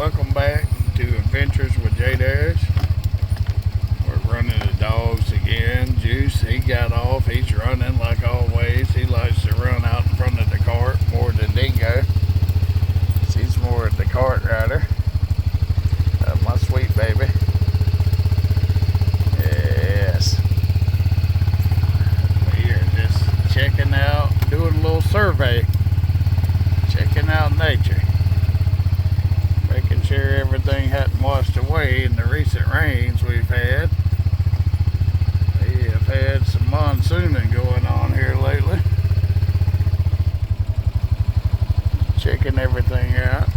Welcome back to Adventures with J Dash. We're running the dogs again. Juice, he got off. He's running like always. He likes to run out in front of the cart more than Dingo. He's more of the cart rider. My sweet baby. Yes. We are just checking out, doing a little survey. Checking out nature. Making sure everything hadn't washed away in the recent rains we've had. We have had some monsooning going on here lately. Checking everything out.